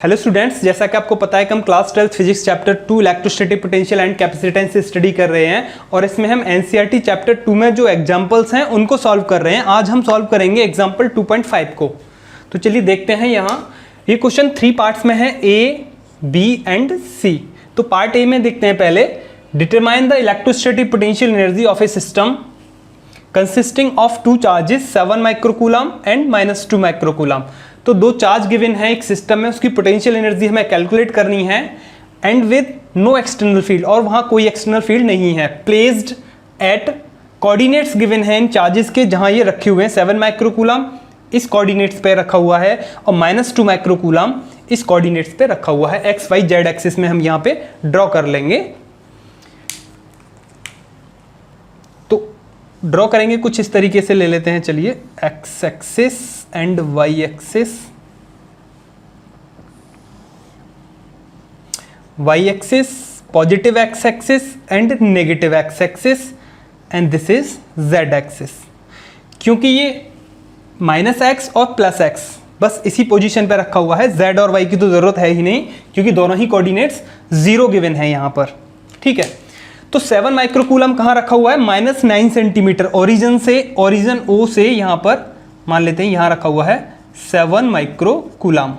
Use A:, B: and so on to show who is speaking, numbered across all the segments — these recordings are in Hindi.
A: हेलो स्टूडेंट्स, जैसा कि आपको पता है कि हम class 12 physics chapter 2 electrostatic potential and capacitance से स्टडी कर रहे हैं और इसमें हम एनसीईआरटी चैप्टर 2 में जो एग्जांपल्स हैं उनको सॉल्व कर रहे हैं। आज हम सॉल्व करेंगे एग्जांपल 2.5 को। तो चलिए देखते हैं। यहाँ ये क्वेश्चन 3 पार्ट्स में है, ए, बी एंड सी। तो पार्ट ए में देखते हैं पहले, determine the electrostatic potential energy of A system consisting of 2 charges 7 microcoulomb and -2 microcoulomb. तो 2 चार्ज गिवन है एक सिस्टम में, उसकी पोटेंशियल एनर्जी हमें कैलकुलेट करनी है and with no external field, और वहाँ कोई एक्सटर्नल फील्ड नहीं है। प्लेस्ड एट कोऑर्डिनेट्स गिवन है इन चार्जेस के, जहाँ ये रखे हुए हैं 7 माइक्रोकूलम इस कोऑर्डिनेट्स पे रखा हुआ है और -2 माइक्रोकूलम इस कोऑर्डिनेट्स पे रखा हुआ है। एक्स वाई जेड एक्सिस में हम यहाँ पे ड्रॉ कर लेंगे। तो ड्रॉ करेंगे कुछ इस तरीके से, ले लेते हैं। चलिए, X axis and Y axis, Y axis, positive X axis and negative X axis, and this is Z axis. क्योंकि ये -x और +x बस इसी पोजीशन पे रखा हुआ है, z और y की तो जरूरत है ही नहीं क्योंकि दोनों ही कोऑर्डिनेट्स 0 गिवन है यहाँ पर। ठीक है, तो 7 माइक्रोकूलम कहाँ रखा हुआ है? -9 सेंटीमीटर ओरिजिन O से यहाँ पर मान लेते हैं, यहाँ रखा हुआ है 7 माइक्रोकूलम,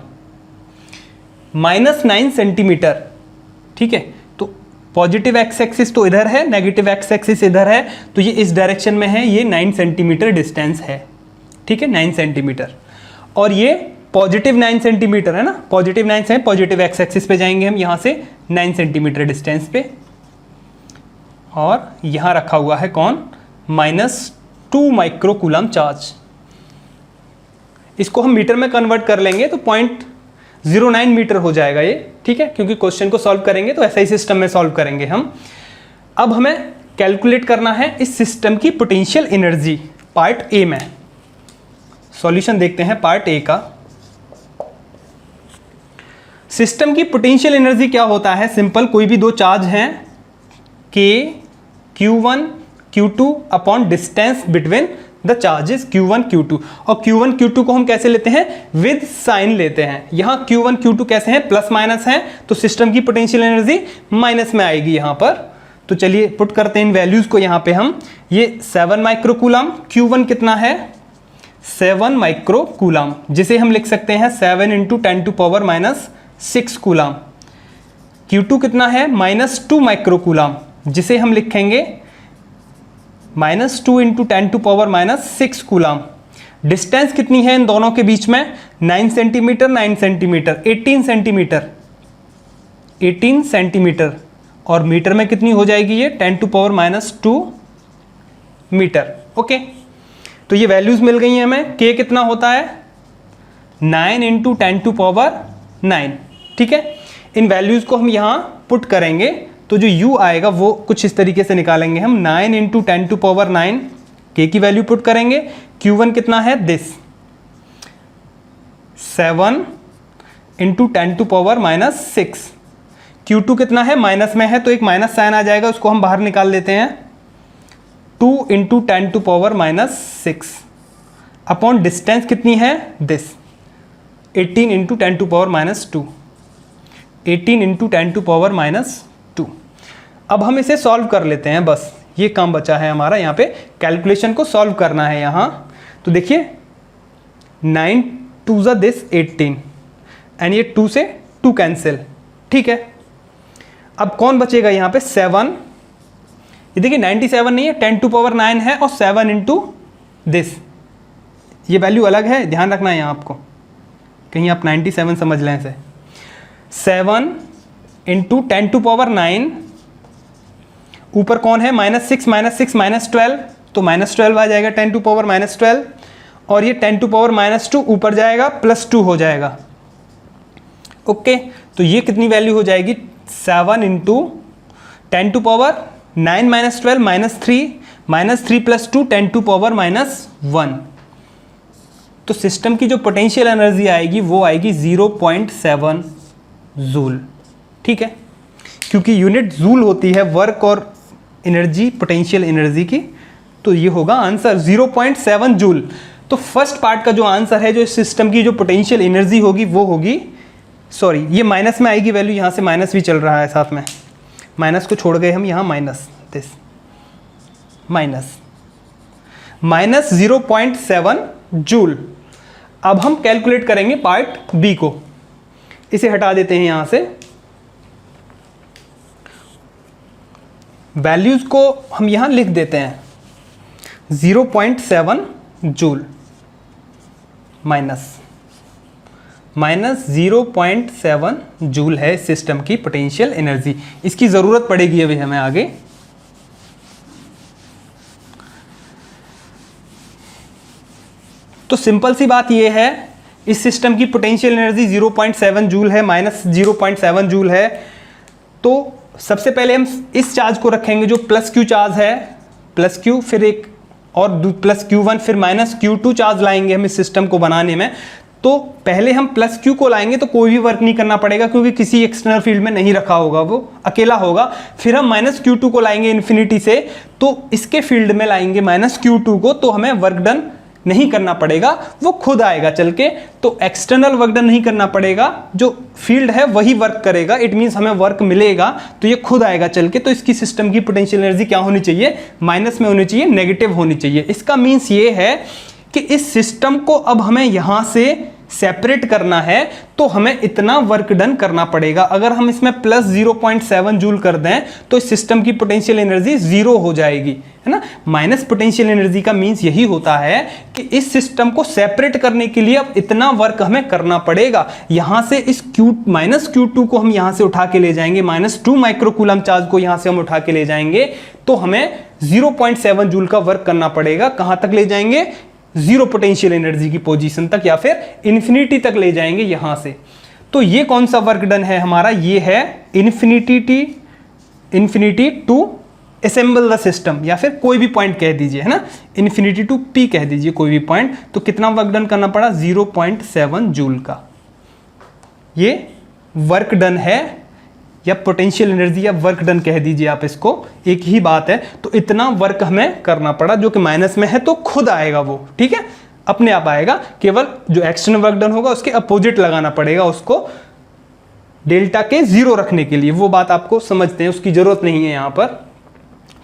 A: -9 सेंटीमीटर। ठीक है, तो पॉजिटिव एक्स एक्सिस तो इधर है, नेगेटिव एक्स एक्सिस इधर है, तो ये इस डायरेक्शन में है, ये 9 सेंटीमीटर डिस्टेंस है। ठीक है, 9 सेंटीमीटर, और ये पॉजिटिव 9 सेंटीमीटर है ना, पॉजिटिव 9 से पॉजिटिव एक्स एक्सिस पे जाएंगे हम यहाँ से 9 सेंटीमीटर डिस्टेंस पे, और यहाँ रखा हुआ है कौन? -2 माइक्रोकूलम चार्ज। इसको हम मीटर में कन्वर्ट कर लेंगे तो 0.09 मीटर हो जाएगा ये। ठीक है, क्योंकि क्वेश्चन को सॉल्व करेंगे तो ऐसा ही सिस्टम में सॉल्व करेंगे हम। अब हमें कैलकुलेट करना है इस सिस्टम की पोटेंशियल एनर्जी पार्ट ए में। सॉल्यूशन देखते हैं पार्ट ए का। सिस्टम की पोटेंशियल एनर्जी क्या होता है? सिंपल, कोई भी 2 चार्ज हैं K Q1 Q2 upon distance between the charges Q1 Q2, और Q1 Q2 को हम कैसे लेते हैं? विद साइन लेते हैं। यहाँ Q1 Q2 कैसे हैं? प्लस माइनस हैं, तो सिस्टम की पोटेंशियल एनर्जी माइनस में आएगी यहाँ पर। तो चलिए पुट करते हैं इन वैल्यूज को यहाँ पे हम। ये 7 माइक्रोकूलम, Q1 कितना है? 7 माइक्रोकूलम, जिसे हम लिख सकते हैं 7 × 10⁻⁻6 कूलम। Q2 कितना है? -2 माइक्रोकूलम, जिसे हम लिखेंगे -2 × 10⁻⁻6 कूलम। डिस्टेंस कितनी है इन दोनों के बीच में? 9 सेंटीमीटर 9 सेंटीमीटर 18 सेंटीमीटर 18 सेंटीमीटर, और मीटर में कितनी हो जाएगी ये? 10⁻⁻2 मीटर। ओके, तो ये वैल्यूज मिल गई हैं हमें। K कितना होता है? 9 × 10⁻9। ठीक है, इन वैल्यूज को हम यहाँ पुट करेंगे तो जो U आएगा वो कुछ इस तरीके से निकालेंगे हम। 9 × 10⁻9 K की वैल्यू पुट करेंगे। Q1 कितना है? दिस 7 × 10⁻6। Q2 कितना है? माइनस में है तो एक माइनस साइन आ जाएगा, उसको हम बाहर निकाल लेते हैं। 2 × 10⁻6 अपॉन डिस्टेंस कितनी है? दिस 18 × 10⁻2 18 × 10⁻2। अब हम इसे सॉल्व कर लेते हैं, बस ये काम बचा है हमारा। यहाँ पे कैलकुलेशन को सॉल्व करना है यहाँ। तो देखिए 9 2 ज़ा दिस 18, एंड ये 2 से 2 कैंसिल। ठीक है, अब कौन बचेगा यहाँ पे? 7। ये देखिए 97 नहीं है, 10⁻9 है, और 7 × दिस, ये वैल्यू अलग है, ध्यान रखना है यहाँ आपको, कहीं आप 97 समझ लें इसे। 7 × 10⁻9, ऊपर कौन है? -6 -6 -12, तो -12 आ जाएगा 10⁻12, और ये 10⁻2 ऊपर जाएगा +2 हो जाएगा। ओके, तो ये कितनी वैल्यू हो जाएगी? 7 × 10⁻9 - 12 -3 + 2 10⁻1। तो सिस्टम की जो पोटेंशियल एनर्जी आएगी वो आएगी 0.7 जूल। ठीक है, क्योंकि यूनिट जूल होती है वर्क और एनर्जी, पोटेंशियल एनर्जी की, तो ये होगा आंसर 0.7 जूल। तो फर्स्ट पार्ट का जो आंसर है, जो इस सिस्टम की जो पोटेंशियल एनर्जी होगी वो होगी सॉरी ये माइनस में आएगी वैल्यू, यहाँ से माइनस भी चल रहा है साथ में, माइनस को छोड़ गए हम यहाँ, माइनस दिस माइनस 0.7 जूल। अब हम कैलकुलेट करेंगे पार्ट बी को, इसे हटा देते हैं यहाँ से, वैल्यूज को हम यहाँ लिख देते हैं 0.7 जूल माइनस 0.7 जूल है सिस्टम की पोटेंशियल एनर्जी। इसकी ज़रूरत पड़ेगी अभी हमें आगे। तो सिंपल सी बात यह है, इस सिस्टम की पोटेंशियल एनर्जी 0.7 जूल है, माइनस 0.7 जूल है। तो सबसे पहले हम इस चार्ज को रखेंगे जो प्लस क्यू चार्ज है, प्लस क्यू, फिर एक और प्लस Q1, फिर माइनस Q2 चार्ज लाएंगे हम इस सिस्टम को बनाने में। तो पहले हम प्लस क्यू को लाएंगे तो कोई भी वर्क नहीं करना पड़ेगा क्योंकि किसी एक्सटर्नल फील्ड में नहीं रखा होगा, वो अकेला होगा। फिर हम माइनस Q2 को लाएंगे इन्फिनिटी से, तो इसके फील्ड में लाएंगे माइनस Q2 को, तो हमें वर्क डन नहीं करना पड़ेगा, वो खुद आएगा चल के। तो एक्सटर्नल वर्क डन नहीं करना पड़ेगा, जो फील्ड है वही वर्क करेगा। इट मीन्स हमें वर्क मिलेगा तो ये खुद आएगा चल के। तो इसकी सिस्टम की पोटेंशियल एनर्जी क्या होनी चाहिए, माइनस में होनी चाहिए, नेगेटिव होनी चाहिए। इसका मीन्स ये है कि इस सिस्टम को अब हमें यहां से सेपरेट करना है तो हमें इतना वर्क डन करना पड़ेगा। अगर हम इसमें प्लस 0.7 जूल कर दें तो इस सिस्टम की पोटेंशियल एनर्जी 0 हो जाएगी, है ना। माइनस पोटेंशियल एनर्जी का मीन्स यही होता है कि इस सिस्टम को सेपरेट करने के लिए अब इतना वर्क हमें करना पड़ेगा। यहां से इस माइनस Q2 को हम यहां से उठा के ले जाएंगे, -2 माइक्रोकूलम चार्ज को यहां से हम उठा के ले जाएंगे, तो हमें 0.7 जूल का वर्क करना पड़ेगा। कहां तक ले जाएंगे, जीरो पोटेंशियल एनर्जी की पोजीशन तक या फिर इन्फिनिटी तक ले जाएंगे यहां से। तो ये कौन सा वर्क डन है हमारा, ये है infinity to assemble the system, या फिर कोई भी पॉइंट कह दीजिए, है ना, इन्फिनिटी टू P कह दीजिए कोई भी पॉइंट। तो कितना वर्क डन करना पड़ा, 0.7 जूल का ये वर्क डन है, या पोटेंशियल एनर्जी या वर्क डन कह दीजिए आप इसको, एक ही बात है। तो इतना वर्क हमें करना पड़ा जो कि माइनस में है, तो खुद आएगा वो, ठीक है, अपने आप आएगा। केवल जो एक्सटर्नल वर्क डन होगा उसके अपोजिट लगाना पड़ेगा उसको, डेल्टा के 0 रखने के लिए। वो बात आपको समझते हैं, उसकी जरूरत नहीं है यहां पर।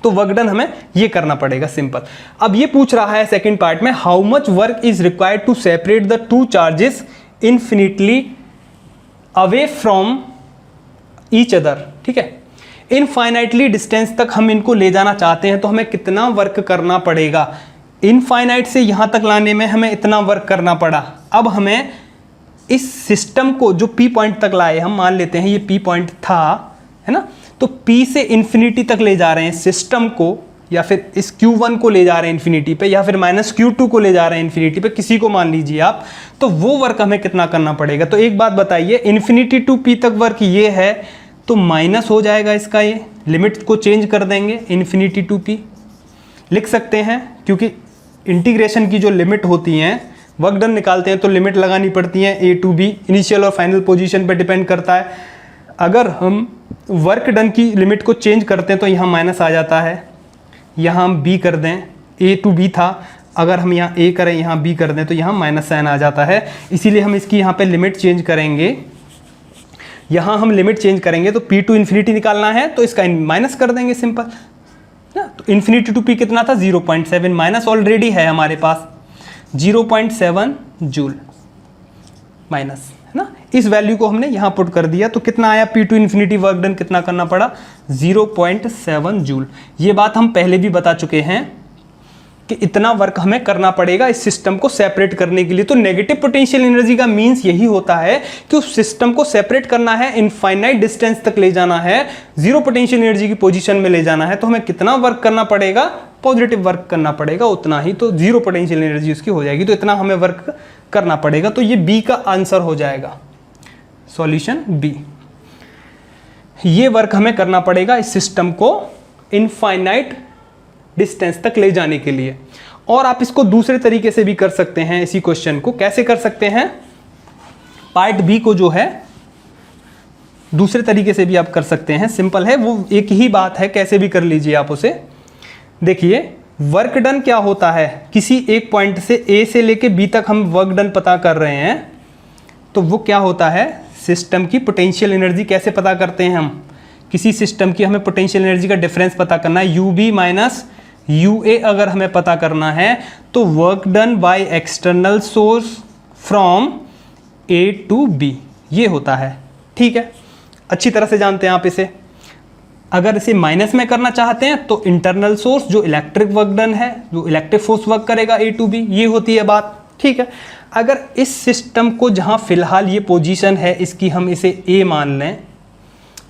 A: तो वर्क डन हमें ये करना पड़ेगा, सिंपल। अब ये पूछ रहा है सेकेंड पार्ट में, how much work is required to separate the two charges infinitely away from each other, ठीक है। इनफाइनाइटली डिस्टेंस तक हम इनको ले जाना चाहते हैं तो हमें कितना वर्क करना पड़ेगा। इनफाइनाइट से यहां तक लाने में हमें इतना वर्क करना पड़ा। अब हमें इस सिस्टम को जो P पॉइंट तक लाए, हम मान लेते हैं ये P पॉइंट था, है ना, तो P से इन्फिनिटी तक ले जा रहे हैं सिस्टम को, या फिर इस Q1 को ले जा रहे हैं इन्फिनिटी पे, या फिर माइनस Q2 को ले जा रहे हैं इन्फिनिटी पे, किसी को मान लीजिए आप। तो वो वर्क हमें कितना करना पड़ेगा। तो एक बात बताइए, इन्फिनिटी टू P तक वर्क ये है तो माइनस हो जाएगा इसका, ये लिमिट को चेंज कर देंगे, इन्फिनिटी टू P लिख सकते हैं, क्योंकि इंटीग्रेशन की जो लिमिट होती हैं, वर्क डन निकालते हैं तो लिमिट लगानी पड़ती है A टू B, इनिशियल और फाइनल पोजीशन पे डिपेंड करता है। अगर हम वर्क डन की लिमिट को चेंज करते हैं तो यहाँ माइनस आ जाता है, यहाँ हम B कर दें, A टू B था, अगर हम यहाँ A करें यहाँ B कर दें तो यहाँ माइनस साइन आ जाता है। इसीलिए हम इसकी यहाँ पे लिमिट चेंज करेंगे, यहाँ हम लिमिट चेंज करेंगे तो P टू इन्फिनिटी निकालना है तो इसका माइनस कर देंगे, सिंपल ना। तो इन्फिनिटी टू P कितना था, 0.7, माइनस ऑलरेडी है हमारे पास 0.7 जूल माइनस, है ना। इस वैल्यू को हमने यहाँ पुट कर दिया तो कितना आया, P to infinity work done कितना करना पड़ा, 0.7 जूल। ये बात हम पहले भी बता चुके हैं कि इतना वर्क हमें करना पड़ेगा इस सिस्टम को सेपरेट करने के लिए। तो नेगेटिव पोटेंशियल एनर्जी का मीन्स यही होता है कि उस सिस्टम को सेपरेट करना है, इनफाइनाइट डिस्टेंस तक ले जाना है, जीरो पोटेंशियल एनर्जी की पोजीशन में ले जाना है, तो हमें कितना वर्क करना पड़ेगा, पॉजिटिव वर्क करना पड़ेगा उतना ही, तो जीरो पोटेंशियल एनर्जी उसकी हो जाएगी। तो इतना हमें वर्क करना पड़ेगा। तो ये बी का आंसर हो जाएगा, सॉल्यूशन बी। ये वर्क हमें करना पड़ेगा इस सिस्टम को इनफाइनाइट डिस्टेंस तक ले जाने के लिए। और आप इसको दूसरे तरीके से भी कर सकते हैं, इसी क्वेश्चन को कैसे कर सकते हैं, पार्ट बी को जो है दूसरे तरीके से भी आप कर सकते हैं, सिंपल है, वो एक ही बात है, कैसे भी कर लीजिए आप उसे। देखिए वर्क डन क्या होता है, किसी एक पॉइंट से ए से लेके बी तक हम वर्क डन पता कर रहे हैं, तो वो क्या होता है, सिस्टम की पोटेंशियल एनर्जी कैसे पता करते हैं हम? किसी सिस्टम की हमें पोटेंशियल एनर्जी का डिफरेंस पता करना है, UB माइनस UA अगर हमें पता करना है तो work done by external source from A to B, ये होता है। ठीक है, अच्छी तरह से जानते हैं आप इसे। अगर इसे माइनस में करना चाहते हैं तो इंटरनल सोर्स जो इलेक्ट्रिक वर्क डन है, जो इलेक्ट्रिक फोर्स वर्क करेगा A टू B, ये होती है बात। ठीक है, अगर इस सिस्टम को जहां फिलहाल ये पोजीशन है इसकी हम इसे A मान लें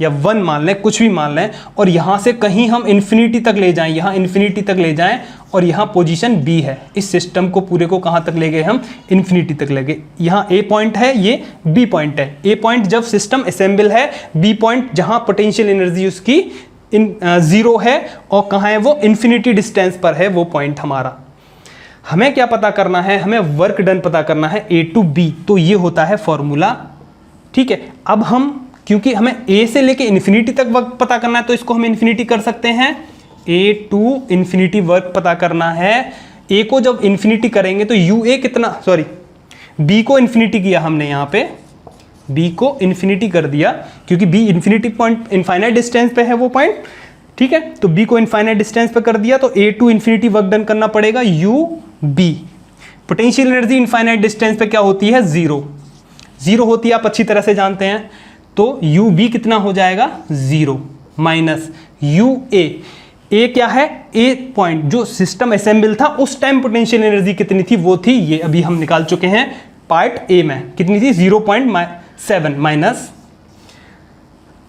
A: या 1 मान लें, कुछ भी मान लें, और यहाँ से कहीं हम इन्फिनिटी तक ले जाएं, यहाँ इन्फिनिटी तक ले जाएं और यहाँ पोजीशन B है, इस सिस्टम को पूरे को कहाँ तक ले गए हम? इन्फिनिटी तक ले गए। यहाँ A पॉइंट है, ये B पॉइंट है। A पॉइंट जब सिस्टम असेंबल है, B पॉइंट जहाँ पोटेंशियल एनर्जी उसकी ज़ीरो है और कहाँ है वो? इन्फिनिटी डिस्टेंस पर है वो पॉइंट हमारा। हमें क्या पता करना है? हमें वर्क डन पता करना है A टू B, तो ये होता है फॉर्मूला। ठीक है, अब हम क्योंकि हमें A से लेके इन्फिनिटी तक वर्क पता करना है तो इसको हम इन्फिनिटी कर सकते हैं। A टू इन्फिनिटी वर्क पता करना है। A को जब इन्फिनिटी करेंगे तो UA कितना, सॉरी B को इन्फिनिटी किया हमने, यहाँ पे B को इन्फिनिटी कर दिया क्योंकि B infinity point, infinite distance पे है वो पॉइंट। ठीक है, तो B को इनफाइनाइट डिस्टेंस पे कर दिया तो A to infinity work done करना पड़ेगा UB। Potential energy infinite distance पे क्या होती है? जीरो होती है, आप अच्छी तरह से जानते हैं। तो UB कितना हो जाएगा? 0 माइनस UA। A क्या है? A पॉइंट जो सिस्टम असेंबल था उस टाइम पोटेंशियल एनर्जी कितनी थी? वो थी ये, अभी हम निकाल चुके हैं पार्ट A में। कितनी थी? 0.7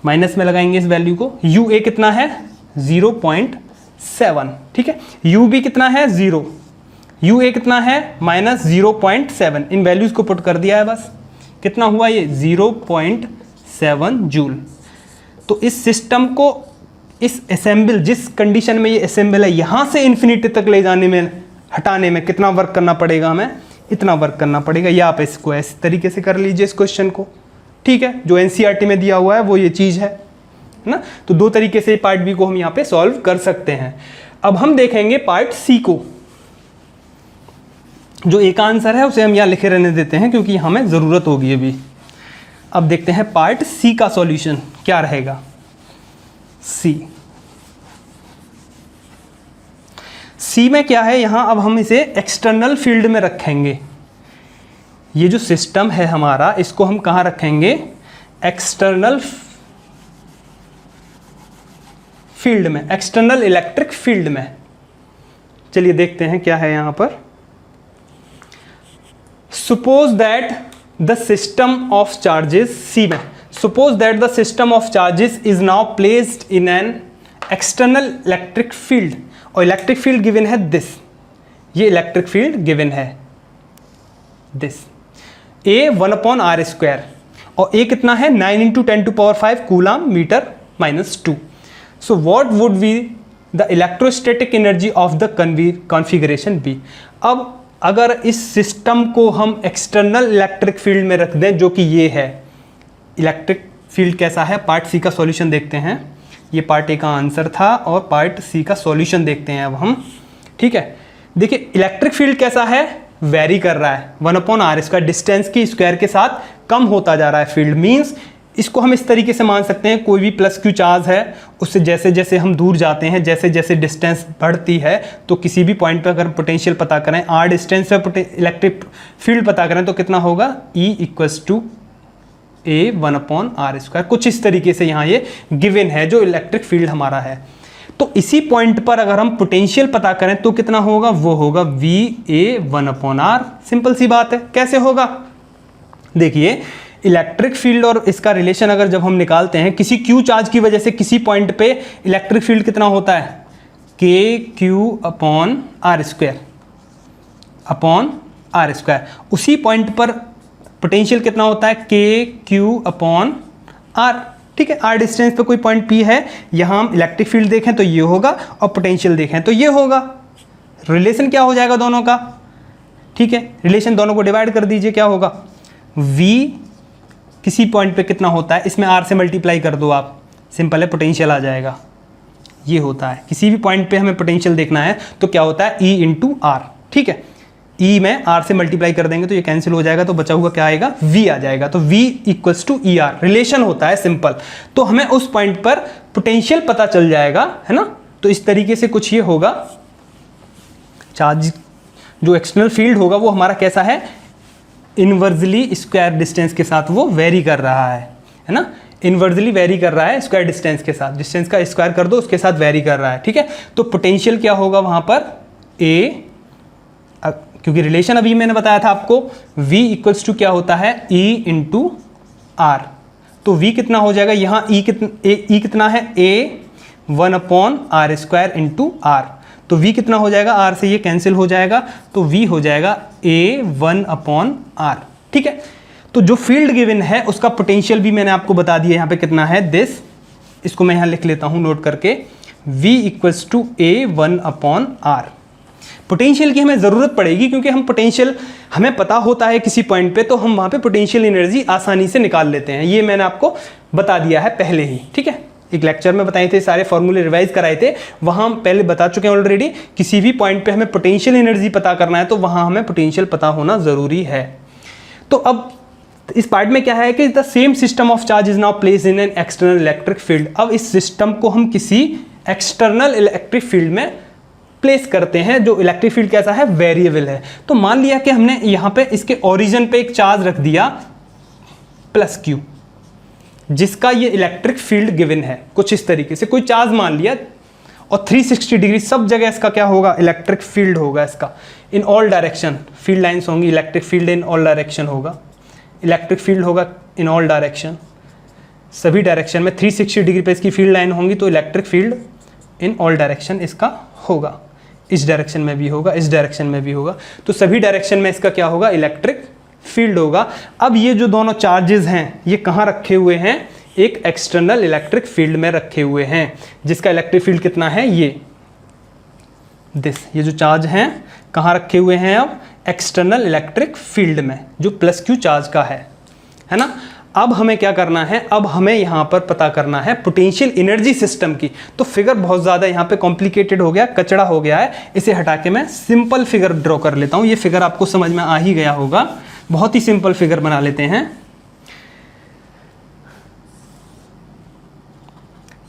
A: माइनस में लगाएंगे इस वैल्यू को। UA कितना है? 0.7। ठीक है, UB कितना है? 0। UA कितना है? माइनस 0.7। इन वैल्यूज को पुट कर दिया है बस। कितना हुआ ये? 0.7 जूल। तो इस सिस्टम को इस असेंबल, जिस कंडीशन में ये असेंबल है, यहाँ से इन्फिनिटी तक ले जाने में, हटाने में कितना वर्क करना पड़ेगा? हमें इतना वर्क करना पड़ेगा। या आप इसको इस तरीके से कर लीजिए इस क्वेश्चन को। ठीक है, जो NCERT में दिया हुआ है वो ये चीज़ है ना। तो दो तरीके से पार्ट B को हम यहाँ पे सॉल्व कर सकते हैं। अब हम देखेंगे पार्ट C को। जो एक आंसर है उसे हम यहाँ लिखे रहने देते हैं क्योंकि हमें ज़रूरत होगी अभी। अब देखते हैं पार्ट C का सॉल्यूशन क्या रहेगा। C में क्या है? यहाँ अब हम इसे एक्सटर्नल फील्ड में रखेंगे। ये जो सिस्टम है हमारा, इसको हम कहाँ रखेंगे? एक्सटर्नल फील्ड में, एक्सटर्नल इलेक्ट्रिक फील्ड में। चलिए देखते हैं क्या है यहाँ पर। Suppose that the system of charges, C में, suppose that the system of charges is now placed in an external electric field, और electric field given है this, ये electric field given है this, A 1/r², और A कितना है? 9 × 10⁵ coulomb metre minus 2। So what would be the electrostatic energy of the configuration B? अब अगर इस सिस्टम को हम एक्सटर्नल इलेक्ट्रिक फील्ड में रख दें, जो कि ये है, इलेक्ट्रिक फील्ड कैसा है? पार्ट C का सॉल्यूशन देखते हैं। ये पार्ट A का आंसर था और पार्ट C का सॉल्यूशन देखते हैं अब हम। ठीक है, देखिए इलेक्ट्रिक फील्ड कैसा है? वेरी कर रहा है, 1/r², डिस्टेंस की स्क्वायर के साथ कम होता जा रहा है फील्ड। मीन्स इसको हम इस तरीके से मान सकते हैं, कोई भी प्लस Q चार्ज है, उससे जैसे जैसे हम दूर जाते हैं, जैसे जैसे डिस्टेंस बढ़ती है, तो किसी भी पॉइंट पर अगर पोटेंशियल पता करें, r डिस्टेंस पे इलेक्ट्रिक फील्ड पता करें तो कितना होगा? E = A 1/r²। कुछ इस तरीके से यहाँ ये गिवन है जो इलेक्ट्रिक फील्ड हमारा है। तो इसी पॉइंट पर अगर हम पोटेंशियल पता करें तो कितना होगा? वो होगा VA 1/r। सिंपल सी बात है। कैसे होगा? देखिए इलेक्ट्रिक फील्ड और इसका रिलेशन अगर जब हम निकालते हैं, किसी Q चार्ज की वजह से किसी पॉइंट पे इलेक्ट्रिक फील्ड कितना होता है? KQ/r²। उसी पॉइंट पर पोटेंशियल कितना होता है? KQ/r। ठीक है, r डिस्टेंस पे कोई पॉइंट P है, यहाँ हम इलेक्ट्रिक फील्ड देखें तो ये होगा और पोटेंशियल देखें तो ये होगा। रिलेशन क्या हो जाएगा दोनों का? ठीक है, रिलेशन दोनों को डिवाइड कर दीजिए, क्या होगा? V किसी पॉइंट पे कितना होता है, इसमें r से मल्टीप्लाई कर दो आप, सिंपल है, पोटेंशियल आ जाएगा। ये होता है, किसी भी पॉइंट पे हमें पोटेंशियल देखना है तो क्या होता है? E × r। ठीक है, ई में आर से मल्टीप्लाई कर देंगे तो ये कैंसिल हो जाएगा, तो बचा हुआ क्या आएगा, वी आ जाएगा। तो V equals to E R, relation होता है सिंपल। तो हमें उस पॉइंट पर पोटेंशियल पता चल जाएगा, है ना। तो इस तरीके से कुछ ये होगा, चार्ज जो एक्सटर्नल फील्ड होगा वो हमारा कैसा है, इनवर्सली स्क्वायर डिस्टेंस के साथ वो वेरी कर रहा है ना, इनवर्सली वेरी कर रहा है स्क्वायर डिस्टेंस के साथ, डिस्टेंस का स्क्वायर कर दो उसके साथ वेरी कर रहा है, ठीक है। तो पोटेंशियल क्या होगा वहां पर, ए, क्योंकि रिलेशन अभी मैंने बताया था आपको, V इक्वल्स टू क्या होता है, E इंटू आर। तो V कितना हो जाएगा, यहाँ E कितना है, A 1/r² इंटू आर। तो V कितना हो जाएगा, R से ये कैंसिल हो जाएगा, तो V हो जाएगा A 1/r, ठीक है। तो जो फील्ड गिवन है उसका पोटेंशियल भी मैंने आपको बता दिया यहाँ पे कितना है, दिस, इसको मैं यहाँ लिख लेता हूँ नोट करके, V equals to A 1/r। Potential की हमें ज़रूरत पड़ेगी क्योंकि हम पोटेंशियल हमें पता होता है किसी पॉइंट पे, तो हम वहाँ पे पोटेंशियल एनर्जी आसानी से निकाल लेते हैं। ये मैंने आपको बता दिया है पहले ही, ठीक है। एक लेक्चर में बताए थे, सारे फॉर्मूले रिवाइज कराए थे, वहाँ हम पहले बता चुके हैं ऑलरेडी। किसी भी पॉइंट पे हमें पोटेंशियल एनर्जी पता करना है तो वहाँ हमें पोटेंशियल पता होना ज़रूरी है। तो अब इस पार्ट में क्या है कि the same system of charge is now place in an external electric field. अब इस सिस्टम को हम किसी एक्सटर्नल इलेक्ट्रिक फील्ड में प्लेस करते हैं, जो इलेक्ट्रिक फील्ड कैसा है, वेरिएबल है। तो मान लिया कि हमने यहाँ पे इसके ओरिजिन पे एक चार्ज रख दिया +q, जिसका ये इलेक्ट्रिक फील्ड गिवन है कुछ इस तरीके से, कोई चार्ज मान लिया, और 360 डिग्री सब जगह इसका क्या होगा, इलेक्ट्रिक फील्ड होगा इसका, in all direction, field lines होंगी, electric field in all direction होगा, इलेक्ट्रिक फील्ड होगा इन ऑल डायरेक्शन, सभी डायरेक्शन में 360 डिग्री पे इसकी फील्ड लाइन होंगी, तो electric field in all direction इसका होगा, इस डायरेक्शन में भी होगा, इस डायरेक्शन में भी होगा, तो सभी डायरेक्शन में इसका क्या होगा, इलेक्ट्रिक फील्ड होगा। अब ये जो दोनों चार्जेस हैं ये कहाँ रखे हुए हैं, एक एक्सटर्नल इलेक्ट्रिक फील्ड में रखे हुए हैं, जिसका इलेक्ट्रिक फील्ड कितना है, ये दिस, ये जो चार्ज हैं कहाँ रखे हुए हैं, अब एक्सटर्नल इलेक्ट्रिक फील्ड में, जो +q चार्ज का है ना। अब हमें क्या करना है, अब हमें यहाँ पर पता करना है पोटेंशियल एनर्जी सिस्टम की। तो फिगर बहुत ज़्यादा यहाँ पे कॉम्प्लिकेटेड हो गया, कचड़ा हो गया है, इसे हटा के मैं सिंपल फिगर ड्रॉ कर लेता हूँ। ये फिगर आपको समझ में आ ही गया होगा, बहुत ही सिंपल फिगर बना लेते हैं।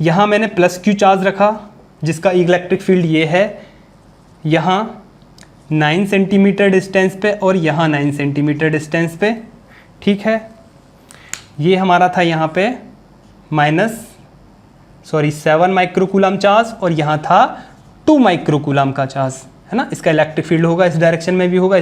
A: यहाँ मैंने +q चार्ज रखा, जिसका इलेक्ट्रिक फील्ड ये है, यहाँ 9 सेंटीमीटर डिस्टेंस पे और यहाँ 9 सेंटीमीटर डिस्टेंस पे, ठीक है। ये हमारा था यहाँ पे 7 माइक्रोकूलम चार्ज, और यहाँ था 2 माइक्रोकूलम का चार्ज, है ना। इसका इलेक्ट्रिक फील्ड होगा, इस डायरेक्शन में भी होगा,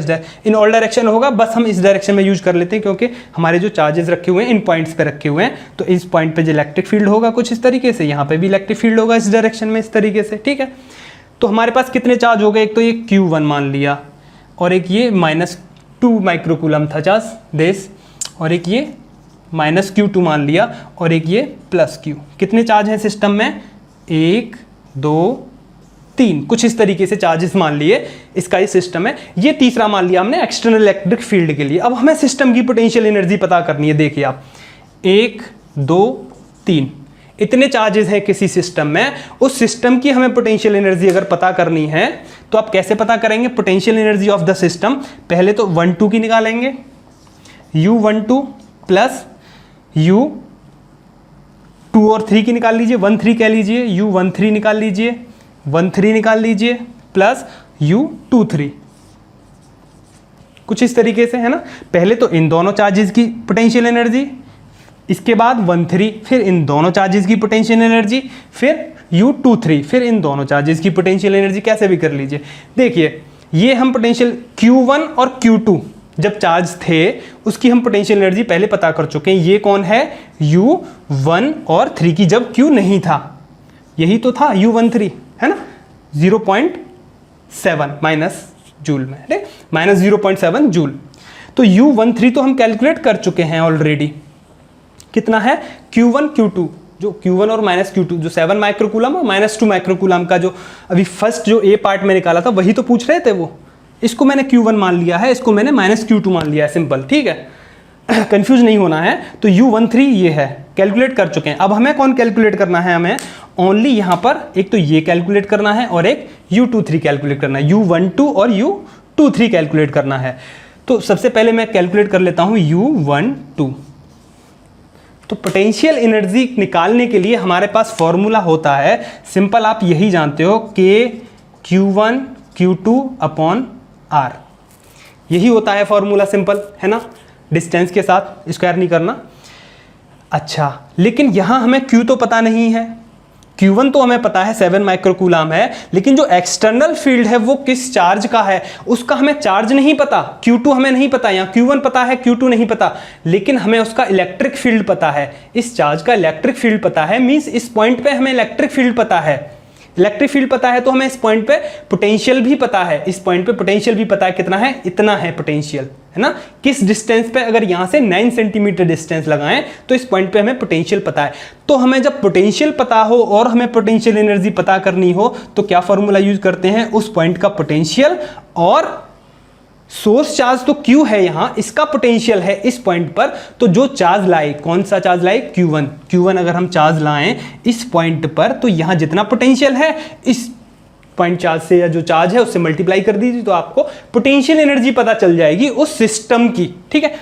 A: इन ऑल डायरेक्शन होगा, बस हम इस डायरेक्शन में यूज कर लेते हैं क्योंकि हमारे जो चार्जेस रखे हुए हैं इन पॉइंट्स पे रखे हुए हैं। तो इस पॉइंट पे जो इलेक्ट्रिक फील्ड होगा कुछ इस तरीके से, यहाँ पे भी इलेक्ट्रिक फील्ड होगा इस डायरेक्शन में इस तरीके से, ठीक है। तो हमारे पास कितने चार्ज हो गए, एक तो ये Q1 मान लिया, और एक ये -2 माइक्रोकूलम था चार्ज देश, और एक ये -Q2 मान लिया, और एक ये +Q। कितने चार्ज हैं सिस्टम में, 1 2 3, कुछ इस तरीके से चार्जेस मान लिए, इसका ये सिस्टम है। ये तीसरा मान लिया हमने एक्सटर्नल इलेक्ट्रिक फील्ड के लिए। अब हमें सिस्टम की पोटेंशियल एनर्जी पता करनी है। देखिए आप, 1 2 3 इतने चार्जेस हैं किसी सिस्टम में, उस सिस्टम की हमें पोटेंशियल एनर्जी अगर पता करनी है तो आप कैसे पता करेंगे potential energy of the system. पहले तो 1 2 की निकालेंगे, U12 प्लस U2 और 3 की निकाल लीजिए, 1 3 कह लीजिए, U13 निकाल लीजिए, 1 3 निकाल लीजिए, प्लस U23, कुछ इस तरीके से, है ना। पहले तो इन दोनों चार्जेस की पोटेंशियल एनर्जी, इसके बाद 1 3, फिर इन दोनों चार्जेस की पोटेंशियल एनर्जी, फिर U23, फिर इन दोनों चार्जेस की पोटेंशियल एनर्जी, कैसे भी कर लीजिए। देखिए ये हम पोटेंशियल Q1 और Q2 जब चार्ज थे उसकी हम पोटेंशियल एनर्जी पहले पता कर चुके हैं। ये कौन है, U1 और 3 की, जब Q नहीं था, यही तो था U13, है ना, 0.7 माइनस जूल में, -0.7 जूल। तो U13 तो हम कैलकुलेट कर चुके हैं ऑलरेडी, कितना है, Q1 Q2, जो Q1 और -Q2, जो 7 माइक्रोकूलम और -2 माइक्रोकूलम का जो अभी फर्स्ट जो ए पार्ट में निकाला था वही तो पूछ रहे थे वो। इसको मैंने Q1 मान लिया है, इसको मैंने -Q2 मान लिया है, सिंपल, ठीक है, कंफ्यूज नहीं होना है। तो U13 ये है, कैलकुलेट कर चुके हैं। अब हमें कौन कैलकुलेट करना है, हमें ओनली यहाँ पर एक तो ये कैलकुलेट करना है और एक U23 कैलकुलेट करना है, U12 और U23 कैलकुलेट करना है। तो सबसे पहले मैं कैलकुलेट कर लेता हूँ U12। तो पोटेंशियल एनर्जी निकालने के लिए हमारे पास फॉर्मूला होता है, सिंपल आप यही जानते हो, K Q1 Q2 R। यही होता है फॉर्मूला, सिंपल है ना, डिस्टेंस के साथ स्क्वायर नहीं करना। अच्छा, लेकिन यहाँ हमें Q तो पता नहीं है, Q1 तो हमें पता है 7 माइक्रोकूलाम है, लेकिन जो एक्सटर्नल फील्ड है वो किस चार्ज का है उसका हमें चार्ज नहीं पता। Q2 हमें नहीं पता, यहाँ Q1 पता है, Q2 नहीं पता, लेकिन हमें उसका इलेक्ट्रिक फील्ड पता है, इस चार्ज का इलेक्ट्रिक फील्ड पता है, मींस इस पॉइंट पे हमें इलेक्ट्रिक फील्ड पता है। इलेक्ट्रिक फील्ड पता है तो हमें इस पॉइंट पे पोटेंशियल भी पता है, इस पॉइंट पे पोटेंशियल भी पता है, कितना है, इतना है पोटेंशियल, है ना। किस डिस्टेंस पे, अगर यहां से 9 सेंटीमीटर डिस्टेंस लगाएं तो इस पॉइंट पे हमें पोटेंशियल पता है। तो हमें जब पोटेंशियल पता हो और हमें पोटेंशियल एनर्जी पता करनी हो तो क्या फॉर्मूला यूज करते हैं, उस पॉइंट का पोटेंशियल और सोर्स चार्ज तो Q है यहाँ, इसका पोटेंशियल है इस पॉइंट पर, तो जो चार्ज लाए, कौन सा चार्ज लाए, Q1 अगर हम चार्ज लाएं इस पॉइंट पर तो यहाँ जितना पोटेंशियल है इस पॉइंट चार्ज से, या जो चार्ज है उससे मल्टीप्लाई कर दीजिए तो आपको पोटेंशियल एनर्जी पता चल जाएगी उस सिस्टम की। ठीक है,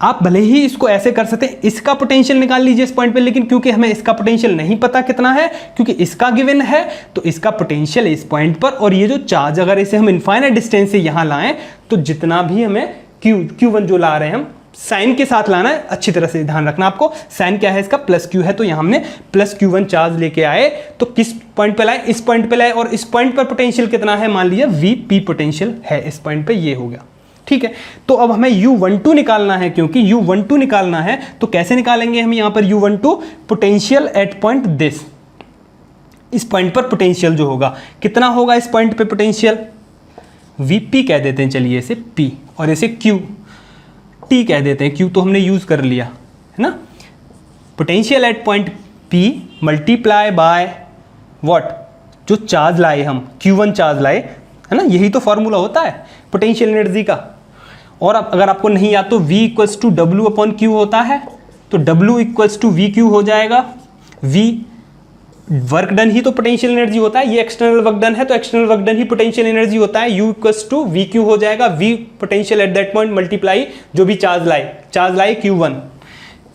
A: आप भले ही इसको ऐसे कर सकते हैं, इसका पोटेंशियल निकाल लीजिए इस पॉइंट पे, लेकिन क्योंकि हमें इसका पोटेंशियल नहीं पता कितना है, क्योंकि इसका गिवन है, तो इसका पोटेंशियल इस पॉइंट पर, और ये जो चार्ज अगर इसे हम इनफाइनाइट डिस्टेंस से यहाँ लाएं तो जितना भी हमें Q1 जो ला रहे हैं हम साइन के साथ लाना है, अच्छी तरह से ध्यान रखना आपको। साइन क्या है इसका, प्लस Q है, तो यहाँ हमने प्लस Q1 चार्ज लेके आए, तो किस पॉइंट पे लाए, इस पॉइंट पे लाए, और इस पॉइंट पर पोटेंशियल कितना है, मान लीजिए VP पोटेंशियल है इस पॉइंट पे, ये हो गया। ठीक है, तो अब हमें U12 निकालना है, क्योंकि U12 निकालना है तो कैसे निकालेंगे हम यहाँ पर U12, potential at point this, इस पॉइंट पर पोटेंशियल जो होगा कितना होगा इस पॉइंट पे पोटेंशियल, VP कह देते हैं, चलिए इसे P, और इसे T कह देते हैं, Q तो हमने यूज कर लिया है ना। Potential at point P multiply by what, जो चार्ज लाए हम Q1 चार्ज लाए, है ना, यही तो फॉर्मूला होता है पोटेंशियल एनर्जी का। और अब अगर आपको नहीं याद तो V इक्वल्स टू W/Q होता है, तो W इक्वल्स टू VQ हो जाएगा। V वर्क डन ही तो पोटेंशियल एनर्जी होता है, ये एक्सटर्नल वर्क डन है तो एक्सटर्नल वर्क डन ही पोटेंशियल एनर्जी होता है। U इक्वल्स टू VQ हो जाएगा, V potential at that point multiply जो भी चार्ज लाए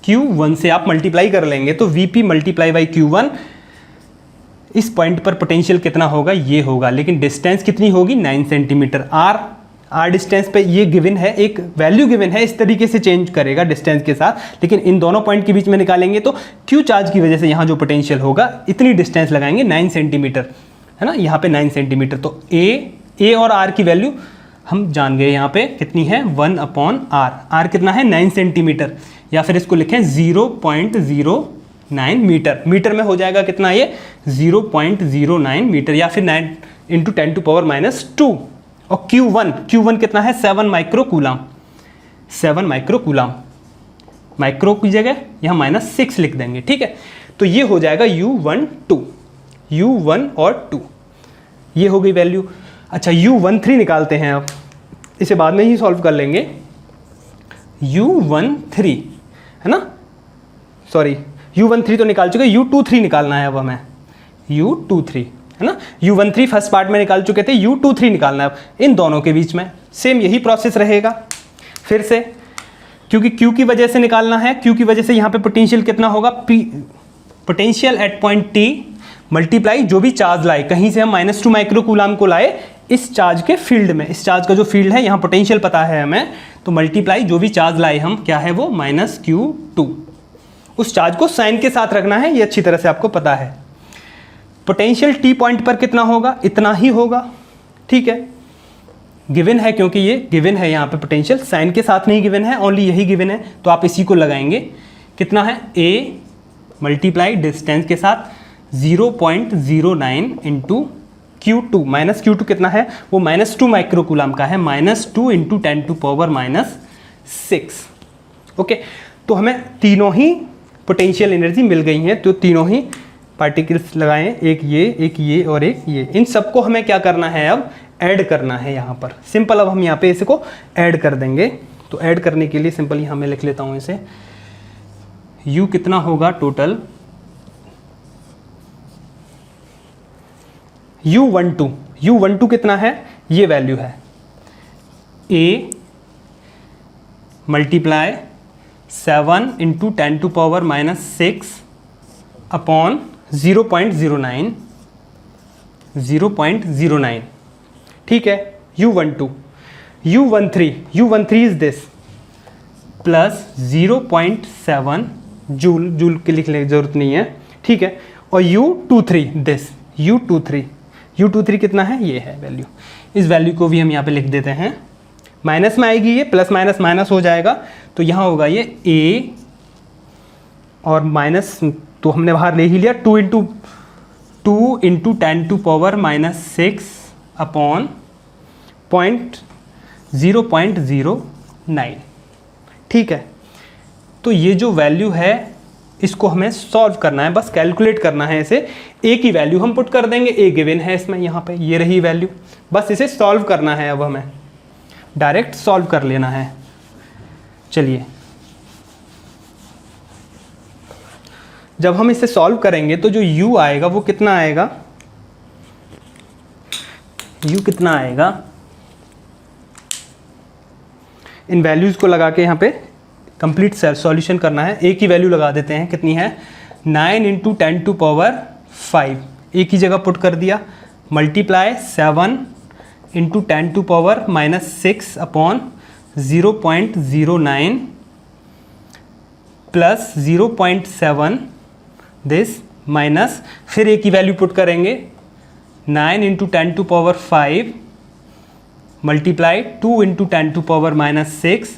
A: Q1 से आप मल्टीप्लाई कर लेंगे तो VP मल्टीप्लाई बाई Q1, इस पॉइंट पर पोटेंशियल कितना होगा, ये होगा, लेकिन डिस्टेंस कितनी होगी, 9 सेंटीमीटर। R डिस्टेंस पे ये गिवन है, एक वैल्यू गिवन है, इस तरीके से चेंज करेगा डिस्टेंस के साथ, लेकिन इन दोनों पॉइंट के बीच में निकालेंगे तो Q चार्ज की वजह से यहाँ जो पोटेंशियल होगा इतनी डिस्टेंस लगाएंगे 9 सेंटीमीटर, है ना, यहाँ पे 9 सेंटीमीटर। तो A और R की वैल्यू हम जान गए, यहाँ पे कितनी है, 1/R। R कितना है, 9 सेंटीमीटर, या फिर इसको लिखें 0.09 मीटर। मीटर में हो जाएगा कितना, ये 0.09 मीटर, या फिर 9 × 10⁻²। और Q1 कितना है, 7 माइक्रोकूलाम। 7 माइक्रोकूलाम, माइक्रो की जगह यहाँ -6 लिख देंगे। ठीक है, तो ये हो जाएगा U1 और 2, ये हो गई वैल्यू। अच्छा, U13 निकालते हैं, अब इसे बाद में ही सॉल्व कर लेंगे। U13 है ना, सॉरी U13 तो निकाल चुके, U23 निकालना है अब हमें, U23 है ना। U13 फर्स्ट पार्ट में निकाल चुके थे, U23 निकालना है अब। इन दोनों के बीच में सेम यही प्रोसेस रहेगा फिर से, क्योंकि Q की वजह से निकालना है, Q की वजह से यहाँ पे पोटेंशियल कितना होगा, potential at point T multiply जो भी चार्ज लाए, कहीं से हम -2 माइक्रोकूलाम को लाए इस चार्ज के फील्ड में, इस चार्ज का जो फील्ड है यहाँ पोटेंशियल पता है हमें, तो मल्टीप्लाई जो भी चार्ज लाए हम, क्या है वो, -Q2। उस चार्ज को साइन के साथ रखना है, ये अच्छी तरह से आपको पता है। पोटेंशियल T पॉइंट पर कितना होगा, इतना ही होगा। ठीक है, गिवन है, क्योंकि ये गिवन है यहाँ पे पोटेंशियल, साइन के साथ नहीं गिवन है, ओनली यही गिवन है, तो आप इसी को लगाएंगे। कितना है, A मल्टीप्लाई डिस्टेंस के साथ 0.09 × Q2, -Q2 कितना है, वो -2 माइक्रोकूलाम का है, -2 × 10⁻⁶। ओके, तो हमें तीनों ही पोटेंशियल एनर्जी मिल गई हैं, तो तीनों ही पार्टिकल्स लगाएं, एक ये और एक ये, इन सबको हमें क्या करना है, अब ऐड करना है यहाँ पर। सिंपल, अब हम यहाँ पे इसको ऐड कर देंगे। तो ऐड करने के लिए सिंपल यहाँ मैं लिख लेता हूँ इसे, U कितना होगा टोटल, U12 कितना है, ये वैल्यू है, A multiply 7 into 10 to power minus 6 upon 0.09, ठीक है। U12, U13 is this plus 0.7 joule के लिखने की जरूरत नहीं है, ठीक है। और U23 दिस U23 कितना है, ये है वैल्यू। इस वैल्यू को भी हम यहाँ पे लिख देते हैं, माइनस में आएगी ये, प्लस माइनस माइनस हो जाएगा, तो यहाँ होगा ये A और माइनस तो हमने बाहर ले ही लिया, 2 into 10 to power minus 6 upon 0.09, ठीक है। तो ये जो वैल्यू है इसको हमें सॉल्व करना है, बस कैलकुलेट करना है इसे। ए की वैल्यू हम पुट कर देंगे, ए गिवन है इसमें, यहाँ पे ये रही वैल्यू, बस इसे सॉल्व करना है। अब हमें डायरेक्ट सॉल्व कर लेना है। चलिए, जब हम इसे सॉल्व करेंगे तो जो u आएगा वो कितना आएगा, u कितना आएगा, इन वैल्यूज़ को लगा के यहाँ पे कंप्लीट सॉल्यूशन करना है। a की वैल्यू लगा देते हैं, कितनी है 9 इंटू 10 टू पावर 5, a की जगह पुट कर दिया, multiply 7 into 10 to power minus 6 upon 0.09 plus 0.7 this minus, फिर a की वैल्यू पुट करेंगे 9 into 10 to power 5 multiply 2 into 10 to power minus 6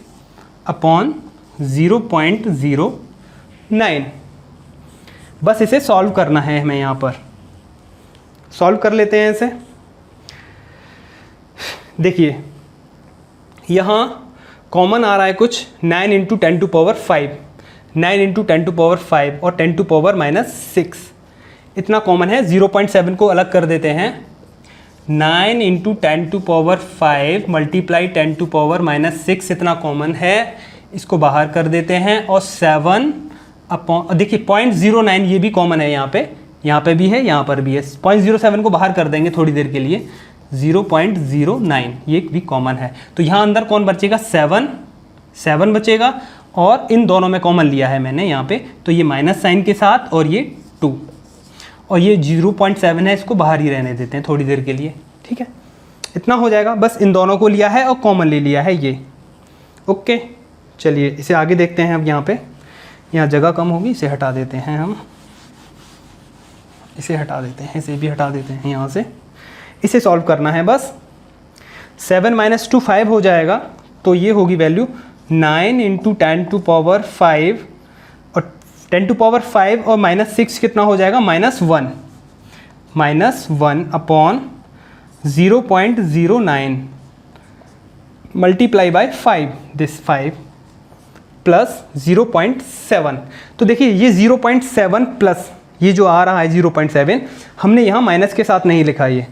A: upon 0.09। बस इसे सॉल्व करना है हमें, यहाँ पर सॉल्व कर लेते हैं इसे। देखिए यहाँ कॉमन आ रहा है कुछ, 9 into 10 to power 5, 9 into 10 to power 5 और 10 टू पावर माइनस 6, इतना कॉमन है। 0.7 को अलग कर देते हैं, 9 into 10 to power 5 multiply 10 to power minus 6, इतना कॉमन है, इसको बाहर कर देते हैं। और 7 अपॉन, देखिए 0.09 ये भी कॉमन है, यहाँ पे भी है, यहाँ पर भी है। 0.07 को बाहर कर देंगे थोड़ी देर के लिए, 0.09 ये भी कॉमन है। तो यहाँ अंदर कौन बचेगा, 7 बचेगा, और इन दोनों में कॉमन लिया है मैंने यहाँ पे, तो ये माइनस साइन के साथ, और ये 2, और ये 0.7 है, इसको बाहर ही रहने देते हैं थोड़ी देर के लिए, ठीक है। इतना हो जाएगा, बस इन दोनों को लिया है और कॉमन ले लिया है ये, ओके। चलिए इसे आगे देखते हैं। अब यहाँ जगह कम होगी, इसे हटा देते हैं हम, इसे हटा देते हैं, इसे भी हटा देते हैं यहाँ से। इसे सॉल्व करना है बस। 7 माइनस 2 5 हो जाएगा, तो ये होगी वैल्यू 9 इंटू 10 टू पावर 5, और 10 टू पावर 5 और माइनस 6 कितना हो जाएगा, -1 upon 0.09 multiply by 5, this 5 plus 0.7। तो देखिए ये 0.7 प्लस ये जो आ रहा है 0.7, हमने यहाँ माइनस के साथ नहीं लिखा, ये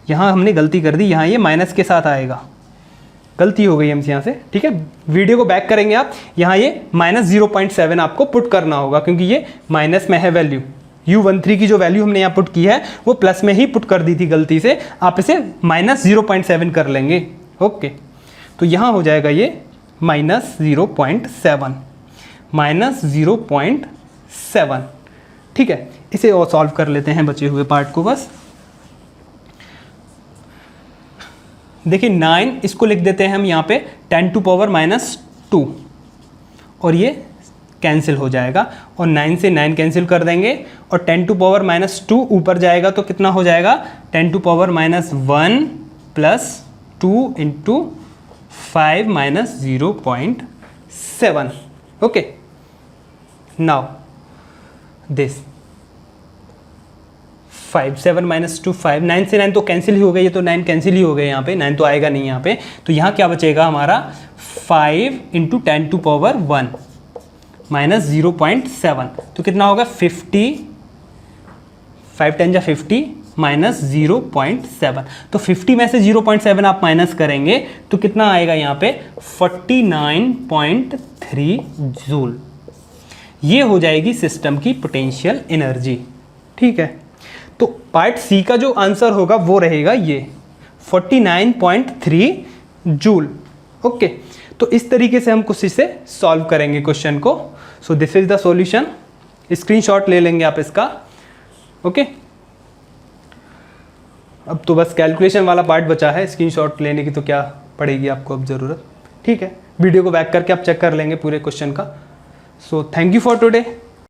A: यहाँ हमने गलती कर दी, यहाँ ये माइनस के साथ आएगा, गलती हो गई हमसे यहाँ से, ठीक है। वीडियो को बैक करेंगे आप, यहाँ ये -0.7 आपको पुट करना होगा, क्योंकि ये माइनस में है वैल्यू। U13 की जो वैल्यू हमने यहाँ पुट की है वो प्लस में ही पुट कर दी थी गलती से, आप इसे -0.7 कर लेंगे, ओके। तो यहाँ हो जाएगा ये -0.7, ठीक है। इसे और सॉल्व कर लेते हैं बचे हुए पार्ट को बस। देखिए 9, इसको लिख देते हैं हम यहाँ पे 10 टू पावर -2, और ये कैंसिल हो जाएगा, और 9 से 9 कैंसिल कर देंगे, और 10 टू पावर -2 ऊपर जाएगा तो कितना हो जाएगा, 10 to power -1 plus 2 into 5 minus 0.7, okay. Now this 5, 7 minus 2 5, 9 से 9 तो कैंसिल ही हो गए, ये तो 9 कैंसिल ही हो गए, यहाँ पे 9 तो आएगा नहीं यहाँ पे, तो यहाँ क्या बचेगा हमारा 5 इंटू 10 टू पावर 1 माइनस 0.7, तो कितना होगा 50, 5 10 जा 50 माइनस 0.7, तो 50 में से 0.7 आप माइनस करेंगे तो कितना आएगा यहाँ पे 49.3 जूल। ये हो जाएगी सिस्टम की पोटेंशियल एनर्जी, ठीक है। तो पार्ट सी का जो आंसर होगा वो रहेगा ये 49.3 जूल, ओके, तो इस तरीके से हम कुछ इसे सॉल्व करेंगे क्वेश्चन को। So this is the solution, screenshot ले लेंगे आप इसका। ओके, अब तो बस कैलकुलेशन वाला पार्ट बचा है, स्क्रीनशॉट लेने की तो क्या पड़ेगी आपको अब ज़रूरत। ठीक है, वीडियो को बैक करके आप चेक कर लेंगे पूरे क्वेश्चन का। So thank you for today.